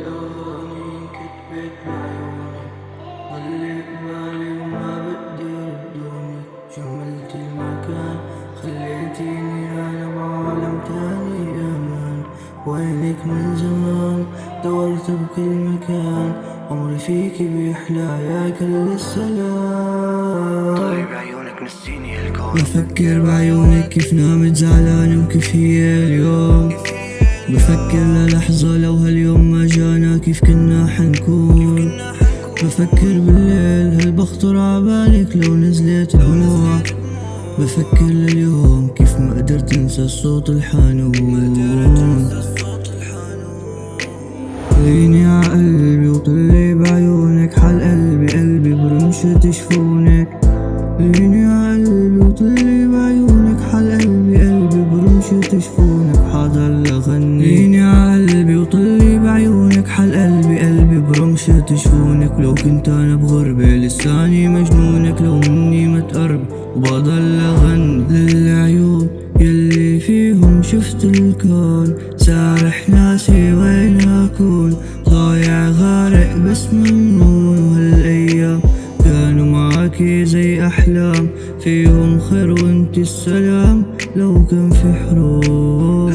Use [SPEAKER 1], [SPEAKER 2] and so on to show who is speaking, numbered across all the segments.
[SPEAKER 1] الأغاني كتبت بعيونك، ضليت بالي وما بقدر بدونك. جملت المكان خليتيني أنا بعالم تاني أمان. وينك من زمان دورت بكل مكان، عمري فيكي بيحلى يا كل السلام.
[SPEAKER 2] طلي بعيونك نسيني الكون.
[SPEAKER 1] بفكر بعيونك كيف نامت زعلانة وكيف هي اليوم. بفكر للحظة لو هاليوم ما جانا كيف كنا حنكون. بفكر بالليل هل بخطر عبالك لو نزلت دموع. بفكر لليوم كيف ما قدرت انسى الصوت الحنون. ليني ع قلبي وطلي بعيونك حال قلبي برمشة شفونك. ليني ع قلبي وطلي بعيونك حال قلبي برمشة شفونك. حاضر لغني ليني ع قلبي وطلي بعيونك حال قلبي برمشة شفونك. لو كنت انا بغربة لساني مجنونك، لو مني ما تقرب وبضل اغني للعيون يلي فيهم شفت الكون. سارح ناسي وين اكون، ضايع غارق بس ممنون. وهالايام كانوا معاكي زي احلام، فيهم خير وانت السلام. لو كان في حروب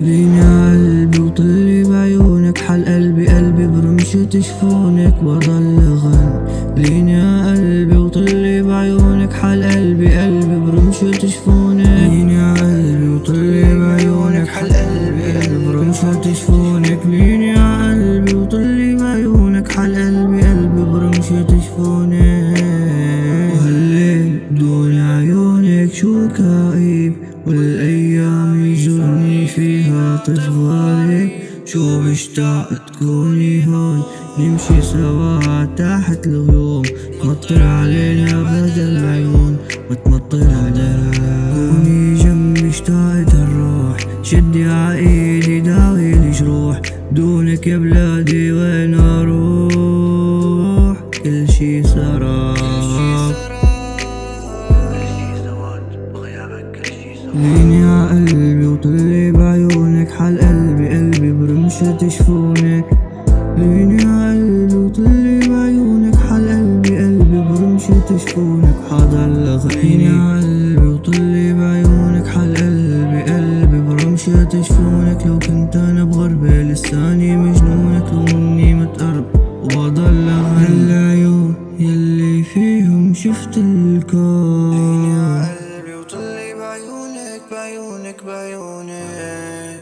[SPEAKER 1] ليني ع قلبي وطلي بعيونك حال قلبي برمشة شفونك. وضل اغني ليني ع قلبي وطلي بعيونك حال قلبي برمشة شفونك. ليني ع قلبي وطلي بعيونك حال قلبي برمشة شفونك. ليني ع قلبي وطلي بعيونك حال قلبي برمشة شفونك. وهالليل بدون عيونك شو كئيب، والايام يجرني فيها طف غريب. شو بشتاق تكوني هون، نمشي سوا تحت الغيوم. تمطر علينا بدل العيون وتمطر علينا. كوني جنبي اشتاقت الروح، شدي ع ايدي داوي الجروح. دونك يا بلادي وين اروح، كل شي سراب. ليني ع قلبي وطلي بعيونك حال قلبي برمشة شفونك. ليني ع قلبي وطلي بعيونك حال قلبي برمشة شفونك. حاضر لغني ليني ع قلبي وطلي بعيونك حال قلبي برمشة شفونك. لو كنت انا بغربة لساني مجنونك، لو مني ما تقرب وبضل اغني العيون يلي فيهم شفت الكون.
[SPEAKER 2] قلبي وطلي بعيونك بعيونك.